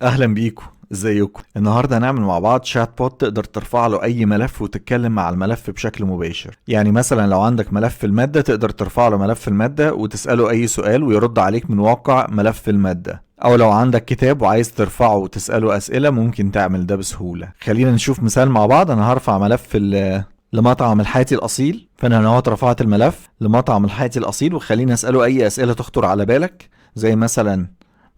اهلا بيكم. ازيكم؟ النهارده هنعمل مع بعض شات بوت تقدر ترفع له اي ملف وتتكلم مع الملف بشكل مباشر. يعني مثلا لو عندك ملف المادة تقدر ترفع له ملف المادة وتسأله اي سؤال ويرد عليك من واقع ملف المادة، او لو عندك كتاب وعايز ترفعه وتسأله اسئلة ممكن تعمل ده بسهولة. خلينا نشوف مثال مع بعض. انا هرفع ملف لمطعم الحاتي الاصيل، فانا هنا رفعت الملف لمطعم الحاتي الاصيل وخليني اسأله اي اسئلة تخطر على بالك، زي مثلا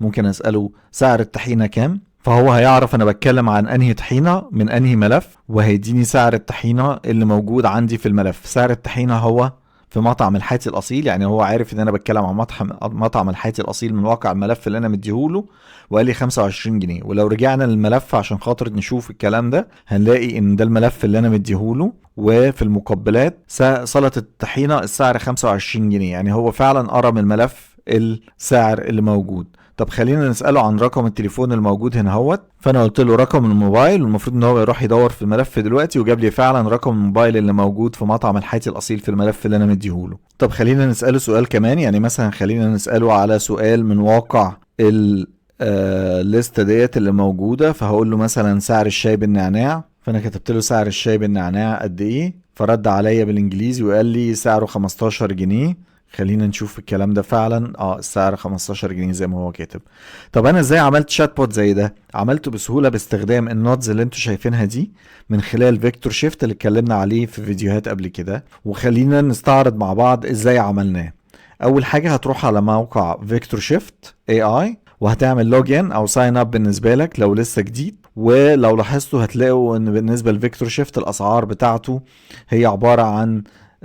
ممكن اسأله سعر الطحينة كام، فهو هيعرف انا بتكلم عن انهي طحينة من انهي ملف وهيديني سعر الطحينة اللي موجود عندي في الملف. سعر الطحينة هو في مطعم الحاتي الاصيل، يعني هو عارف ان انا بتكلم عن مطعم الحاتي الاصيل من واقع الملف اللي انا مديهوله، وقال لي 25 جنيه. ولو رجعنا للملف عشان خاطر نشوف الكلام ده هنلاقي ان ده الملف اللي انا مديهوله، وفي المقبلات سلطة الطحينة السعر 25 جنيه، يعني هو فعلا قرا من الملف السعر اللي موجود. طب خلينا نسأله عن رقم التليفون الموجود هنا هوت، فانا قلت له رقم الموبايل، والمفروض ان هو يروح يدور في الملف دلوقتي وجاب لي فعلا رقم الموبايل اللي موجود في مطعم الحاتي الاصيل في الملف اللي انا مديهوله. طب خلينا نسأله سؤال كمان، يعني مثلا خلينا نسأله على سؤال من واقع الليسته ديت اللي موجودة. فهقول له مثلا سعر الشاي بالنعناع، فانا كتبت له سعر الشاي بالنعناع قد ايه، فرد عليا بالانجليزي وقال لي سعره 15 جنيه. خلينا نشوف الكلام ده فعلا. السعر 15 جنيه زي ما هو كاتب. طب انا ازاي عملت شات بوت زي ده؟ عملته بسهولة باستخدام النودز اللي انتوا شايفينها دي من خلال فيكتور شيفت اللي اتكلمنا عليه في فيديوهات قبل كده، وخلينا نستعرض مع بعض ازاي عملناه. اول حاجة هتروح على موقع فيكتور شيفت اي اي وهتعمل لوجين او ساين اب بالنسبة لك لو لسه جديد. ولو لاحظتوا هتلاقوا ان بالنسبة لفيكتور شيفت الاسعار بتاعته هي عبارة عن $0،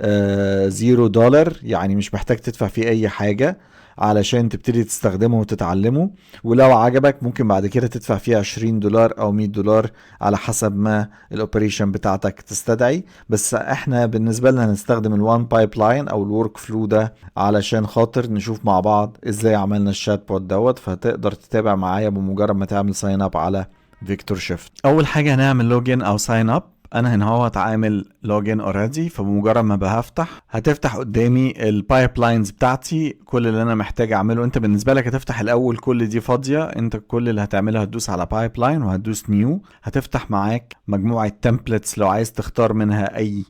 يعني مش محتاج تدفع فيه اي حاجة علشان تبتدي تستخدمه وتتعلمه. ولو عجبك ممكن بعد كده تدفع فيه $20 او $100 على حسب ما الاوبريشن بتاعتك تستدعي. بس احنا بالنسبة لنا هنستخدم الوان بايب لاين او الورك فلو ده علشان خاطر نشوف مع بعض ازاي عملنا الشات بوت دوت. فهتقدر تتابع معايا بمجرد ما تعمل ساين اب على فيكتور شيفت. اول حاجة هنعمل لوجين او ساين اب. انا هنا هو هتعامل لوجين اوريدي، فبمجرد ما هتفتح قدامي البايب لاينز بتاعتي. كل اللي انا محتاج اعمله، انت بالنسبه لك هتفتح الاول كل دي فاضيه، انت كل اللي هتعمله هتدوس على بايب لاين وهتدوس نيو. هتفتح معاك مجموعه تمبلتس لو عايز تختار منها اي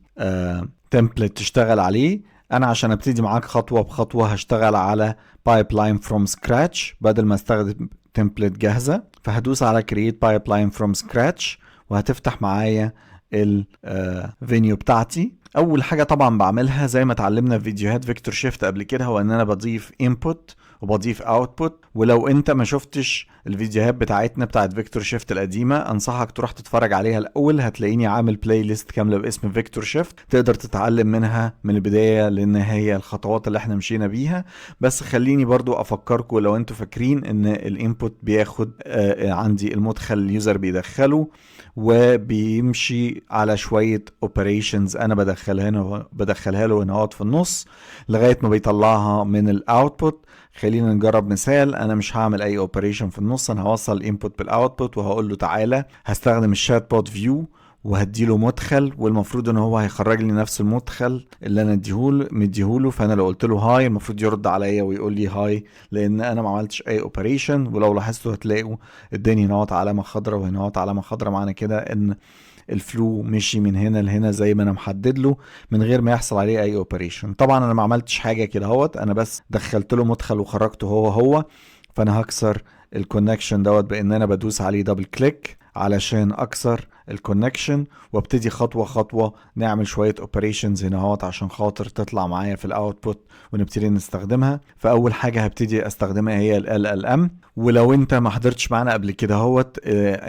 تمبلت تشتغل عليه. انا عشان ابتدي معاك خطوه بخطوه هشتغل على بايب لاين فروم سكراتش بدل ما استخدم تمبلت جاهزه. فهدوس على كرييت بايب لاين فروم سكراتش وهتفتح معايا الفينيو بتاعتي. اول حاجه طبعا بعملها زي ما اتعلمنا في فيديوهات فيكتور شيفت قبل كده هو ان انا بضيف انبوت وبضيف اوتبوت. ولو انت ما شفتش الفيديوهات بتاعتنا بتاعت فيكتور شيفت القديمه انصحك تروح تتفرج عليها الاول، هتلاقيني عامل بلاي ليست كامله باسم فيكتور شيفت تقدر تتعلم منها من البدايه للنهايه الخطوات اللي احنا مشينا بيها. بس خليني برضو افكركم لو انتوا فاكرين ان الانبوت بياخد عندي المدخل اليوزر بيدخله وبيمشي على شوية اوبريشنز انا بدخلها له هنا في النص لغاية ما بيطلعها من الاوتبوت. خلينا نجرب مثال. انا مش هعمل اي اوبريشن في النص، انا هوصل الانبوت بالاوتبوت وهقول له تعالى هستخدم الشات بوت فيو وهديله مدخل، والمفروض ان هو هيخرج لي نفس المدخل اللي انا مديهوله. فانا لو قلت له هاي المفروض يرد عليا ويقول لي هاي لان انا ما عملتش اي اوبريشن. ولو لاحظتوا هتلاقوا الدنيا هنا علامه خضراء وهنا علامه خضراء، معنى كده ان الفلو مشي من هنا لهنا زي ما انا محدد له من غير ما يحصل عليه اي اوبريشن. طبعا انا ما عملتش حاجه كده انا بس دخلت له مدخل وخرجته هو. فانا هكسر الكونكشن دوت بان انا بدوس عليه دبل كليك علشان اكسر الكونكشن وابتدي خطوه خطوه نعمل شويه اوبريشنز هنا عشان خاطر تطلع معايا في الاوتبوت ونبتدي نستخدمها. فاول حاجه هبتدي استخدمها هي ال LLM. ولو انت ما حضرتش معانا قبل كده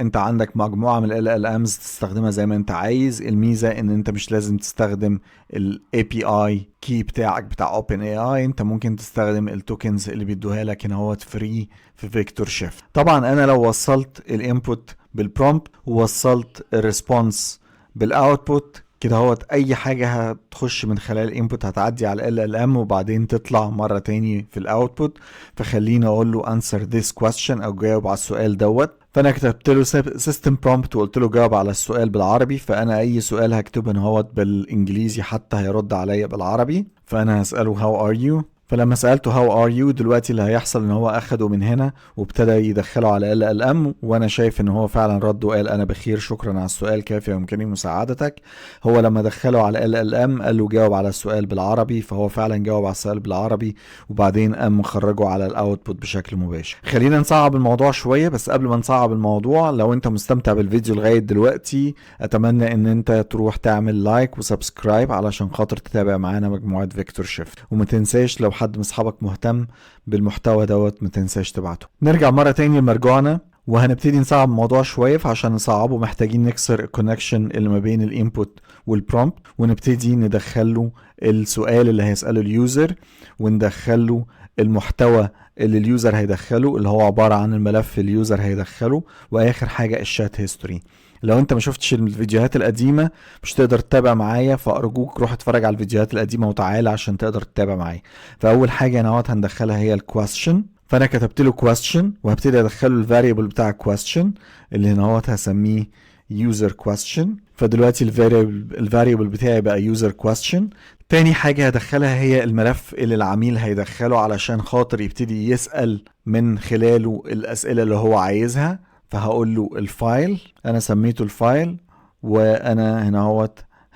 انت عندك مجموعه من ال LLMs تستخدمها زي ما انت عايز. الميزه ان انت مش لازم تستخدم ال API كي بتاعك بتاع OpenAI، انت ممكن تستخدم التوكنز اللي بيدوها لك هنا فري في فيكتور شيفت. طبعا انا لو وصلت الانبوت بالبرومبت ووصلت الريسبونس بالاوتبوت كده اي حاجه هتخش من خلال الانبوت هتعدي على ال LLM وبعدين تطلع مره تاني في الاوتبوت. فخليني اقول له answer this question او جاوب على السؤال فانا كتبت له system prompt وقلت له جاوب على السؤال بالعربي. فانا اي سؤال هكتبه هنا بالانجليزي حتى هيرد عليا بالعربي. فانا هساله how are you فلما سألته how are you دلوقتي اللي هيحصل ان هو اخده من هنا وابتدى يدخله على LLM، وانا شايف ان هو فعلا رد وقال انا بخير شكرا على السؤال كافي ويمكنني مساعدتك. هو لما دخله على LLM قال له جاوب على السؤال بالعربي، فهو فعلا جاوب على السؤال بالعربي وبعدين قام مخرجه على الاوتبوت بشكل مباشر. خلينا نصعب الموضوع شوية، بس قبل ما نصعب الموضوع لو انت مستمتع بالفيديو لغاية دلوقتي اتمنى ان انت تروح تعمل لايك وسبسكرايب علشان خاطر تتابع معانا مجموعة فيكتور شيفت، وما تنساش لو حد من اصحابك مهتم بالمحتوى دوت ما تنساش تبعته. نرجع مرة تاني لمرجوعنا وهنبتدي نصعب الموضوع شوية، فعشان نصعبه محتاجين نكسر الكونكشن اللي ما بين الانبوت والبرومبت، ونبتدي ندخله السؤال اللي هيسأله اليوزر وندخله المحتوى اللي اليوزر هيدخله اللي هو عبارة عن الملف اليوزر هيدخله، واخر حاجة الشات هيستوري. لو انت ما شفتش الفيديوهات القديمة مش تقدر تتابع معايا، فارجوك روح اتفرج على الفيديوهات القديمة وتعالى عشان تقدر تتابع معايا. فاول حاجة هنا هندخلها هي الكويستشن، فانا كتبت له question وهبتدي ادخله الفاريبل بتاع question اللي هنا هسميه user question. فدلوقتي الفاريبل بتاعي بقى user question. تاني حاجة هدخلها هي الملف اللي العميل هيدخله علشان خاطر يبتدي يسأل من خلاله الأسئلة اللي هو عايزها، فهقول له الفايل، انا سميته الفايل وانا هنا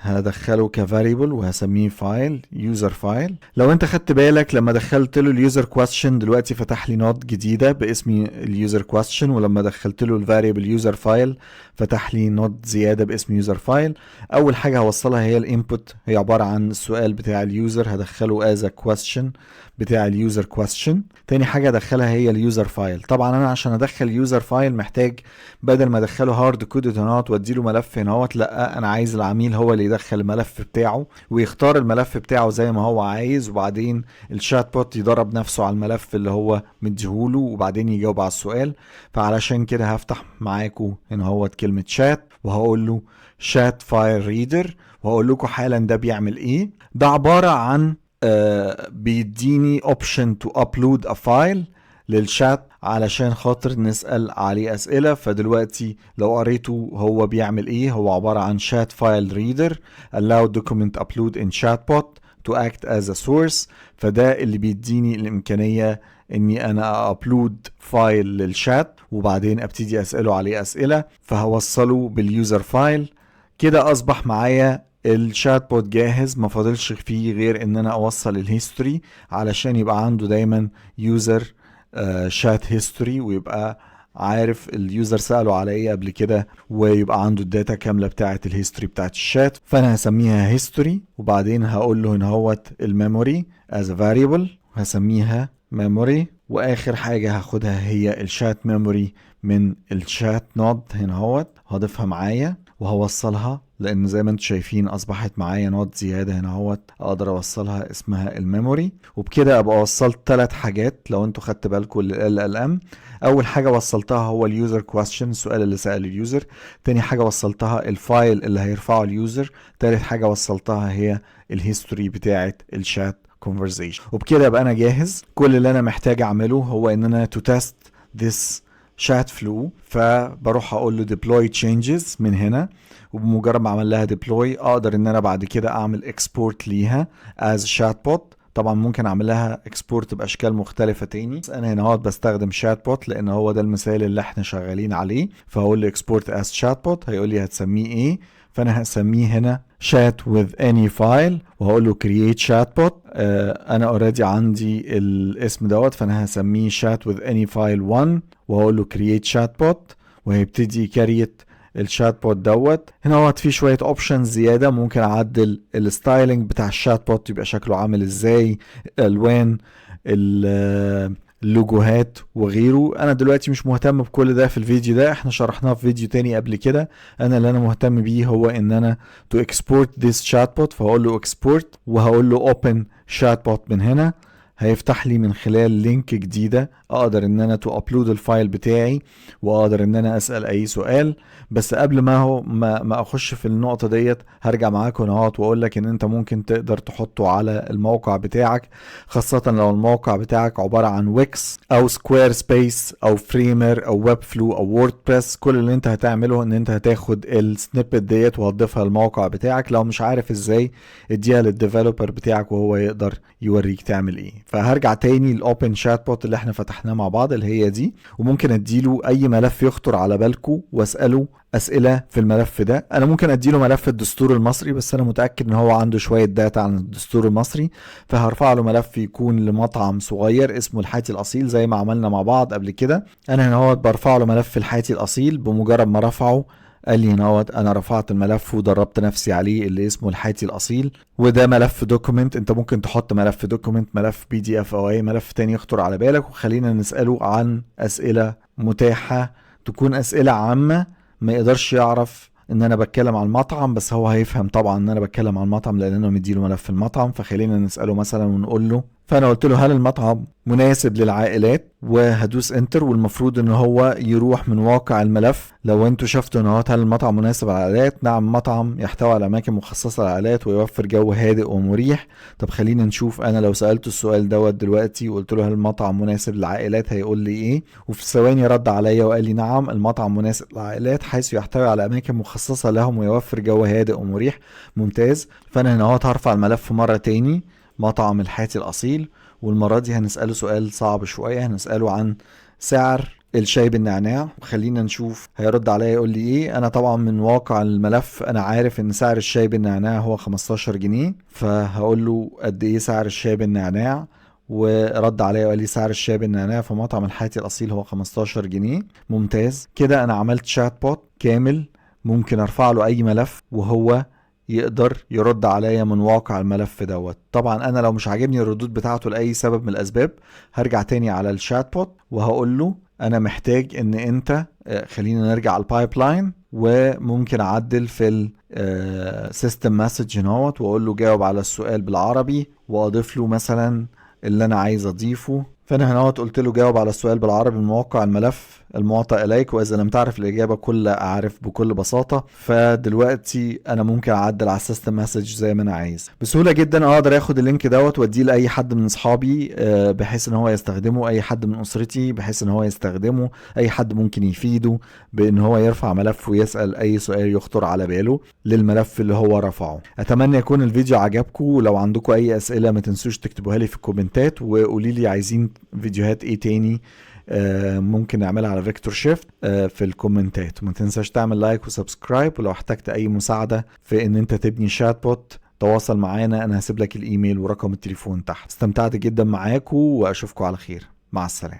هدخله كفاريبل وهسميه فايل يوزر فايل. لو انت خدت بالك لما دخلت له اليوزر كويستشن دلوقتي فتح لي نوت جديده باسم اليوزر كويستشن، ولما دخلت له الفاريبل يوزر فايل فتح لي نوت زياده باسم يوزر فايل. اول حاجه هوصلها هي الانبوت، هي عباره عن السؤال بتاع اليوزر هدخله از كويستشن بتاع اليوزر كويستشن. تاني حاجه ادخلها هي اليوزر فايل. طبعا انا عشان ادخل يوزر فايل محتاج بدل ما ادخله هارد كودد هنا وادي له ملف هنا، لا انا عايز العميل هو اللي يدخل الملف بتاعه ويختار الملف بتاعه زي ما هو عايز، وبعدين الشات بوت يدرب نفسه على الملف اللي هو مديهوله وبعدين يجاوب على السؤال. فعلشان كده هفتح معاكم هنا كلمه شات وهقول له شات فايل ريدر، وهقول لكم حالا ده بيعمل ايه. ده عباره عن بيديني option to upload a file للشات علشان خاطر نسأل عليه أسئلة. فدلوقتي لو قريته هو بيعمل ايه، هو عبارة عن chat file reader allow document upload in chatbot to act as a source. فده اللي بيديني الإمكانية اني انا ابلود فايل للشات وبعدين ابتدي اسأله عليه أسئلة، فهوصله باليوزر فايل. كده اصبح معايا الشات بوت جاهز، ما فاضلش فيه غير ان انا اوصل الهيستوري علشان يبقى عنده دايما يوزر شات هيستوري ويبقى عارف اليوزر سأله على ايه قبل كده ويبقى عنده الداتا كاملة بتاعة الهيستوري بتاعة الشات. فانا هسميها هيستوري وبعدين هقول له هنا الميموري as a variable هسميها memory، واخر حاجة هاخدها هي الشات ميموري من الشات نود هنا هضيفها معايا وهوصلها، لان زي ما انتم شايفين اصبحت معايا نوت زياده هنا اقدر اوصلها اسمها الميموري. وبكده ابقى وصلت 3 حاجات لو انتوا خدت بالكم لل LLM. اول حاجه وصلتها هو اليوزر كويستشن، السؤال اللي سأل اليوزر. تاني حاجه وصلتها الفايل اللي هيرفعه اليوزر. تالت حاجه وصلتها هي الهيستوري بتاعه الشات conversation. وبكده ابقى انا جاهز. كل اللي انا محتاج اعمله هو ان انا to test this chat flow، فبروح اقول له deploy changes من هنا، وبمجرد ما اعمل لها deploy اقدر ان انا بعد كده اعمل export ليها as chatbot. طبعا ممكن اعمل لها export باشكال مختلفه تاني، انا هنا بستخدم chatbot لان هو ده المثال اللي احنا شغالين عليه. فهقول له export as chatbot، هيقول لي هتسميه ايه، فانا هسميه هنا chat with any file وهقول له create chatbot. انا اوريدي عندي الاسم فانا هسميه chat with any file 1 وهقول له create chatbot وهيبتدي يكريت الشات بوت هنا في شوية اوبشنز زيادة. ممكن اعدل الستايلنج بتاع الشات بوت يبقى شكله عامل ازاي، الالوان، اللوجوهات وغيره. انا دلوقتي مش مهتم بكل ده في الفيديو ده، احنا شرحناه في فيديو تاني قبل كده. انا اللي انا مهتم بيه هو ان انا to export this chatbot، فهقول له export وهقول له open chatbot من هنا. هيفتح لي من خلال لينك جديدة اقدر ان انا تو ابلود الفايل بتاعي واقدر ان انا اسأل اي سؤال. بس قبل ما اخش في النقطة هرجع معاكم واقول لك ان انت ممكن تقدر تحطه على الموقع بتاعك، خاصة لو الموقع بتاعك عبارة عن ويكس او سكوير سبيس او فريمر او ويب فلو او ووردبريس. كل اللي انت هتعمله ان انت هتاخد السنيبت وهتضيفها للموقع بتاعك. لو مش عارف ازاي اديها للديفلوبر بتاعك وهو يقدر يوريك تعمل ايه. فهرجع تاني الاوبن شات بوت اللي احنا فتحناه مع بعض اللي هي دي، وممكن اديله اي ملف يخطر على بالكم واساله اسئله في الملف ده. انا ممكن اديله ملف الدستور المصري، بس انا متاكد ان هو عنده شويه داتا عن الدستور المصري، فهرفع له ملف يكون لمطعم صغير اسمه الحاتي الاصيل زي ما عملنا مع بعض قبل كده. انا هنا هو برفع له ملف الحاتي الاصيل، بمجرد ما رفعه قال لي هنا انا رفعت الملف ودربت نفسي عليه اللي اسمه الحاتي الاصيل. وده ملف دوكيمنت، انت ممكن تحط ملف دوكيمنت، ملف بي دي اف، او اي ملف تاني يخطر على بالك. وخلينا نساله عن اسئله متاحه، تكون اسئله عامه، ما يقدرش يعرف ان انا بتكلم عن المطعم، بس هو هيفهم طبعا ان انا بتكلم عن المطعم لان انا مديله ملف المطعم. فخلينا نساله مثلا ونقول له، فانا قلت له هل المطعم مناسب للعائلات، وهدوس انتر، والمفروض ان هو يروح من واقع الملف. لو انتوا شفتوا ان هو هل المطعم مناسب للعائلات، نعم مطعم يحتوي على اماكن مخصصه للعائلات ويوفر جو هادئ ومريح. طب خلينا نشوف، انا لو سالته السؤال دوت دلوقتي وقلت له هل المطعم مناسب للعائلات هيقول لي ايه، وفي ثواني رد عليا وقال لي نعم المطعم مناسب للعائلات حيث يحتوي على اماكن مخصصه لهم ويوفر جو هادئ ومريح. ممتاز. فانا هنا هرفع الملف مره تاني، مطعم الحاتي الاصيل، والمرة دي هنسأله سؤال صعب شوية، هنسأله عن سعر الشاي بالنعناع. وخلينا نشوف هيرد عليا يقول لي ايه. انا طبعا من واقع الملف انا عارف ان سعر الشاي بالنعناع هو 15 جنيه، فهقول له قد ايه سعر الشاي بالنعناع، ورد عليا وقال لي سعر الشاي بالنعناع في مطعم الحاتي الاصيل هو 15 جنيه. ممتاز كده، انا عملت شات بوت كامل، ممكن ارفع له اي ملف وهو يقدر يرد عليا من واقع الملف دوت. طبعا انا لو مش عاجبني الردود بتاعته لاي سبب من الاسباب، هرجع تاني على الشات بوت وهقول له انا محتاج ان انت خلينا نرجع على البايب لاين، وممكن اعدل في السيستم مسج هنوت واقول له جاوب على السؤال بالعربي، واضيف له مثلا اللي انا عايز اضيفه. فانا هنا قلت له جاوب على السؤال بالعربي من موقع الملف المعطى اليك، واذا لم تعرف الاجابه كل اعرف بكل بساطه. فدلوقتي انا ممكن اعدل على السيستم مسج زي ما انا عايز بسهوله جدا. اقدر اخد اللينك دوت واديه لاي حد من اصحابي بحيث ان هو يستخدمه، اي حد من اسرتي بحيث ان هو يستخدمه، اي حد ممكن يفيده بان هو يرفع ملف ويسال اي سؤال يخطر على باله للملف اللي هو رفعه. اتمنى يكون الفيديو عجبكم، ولو عندكم اي اسئله ما تنسوش تكتبوها لي في الكومنتات، وقولي لي عايزين فيديوهات ايه تاني ممكن نعملها على فيكتور شيفت في الكومنتات. وما تنساش تعمل لايك وسبسكرايب، ولو احتجت اي مساعدة في ان انت تبني شات بوت تواصل معانا، انا هسيب لك الايميل ورقم التليفون تحت. استمتعت جدا معاكم واشوفكم على خير، مع السلامة.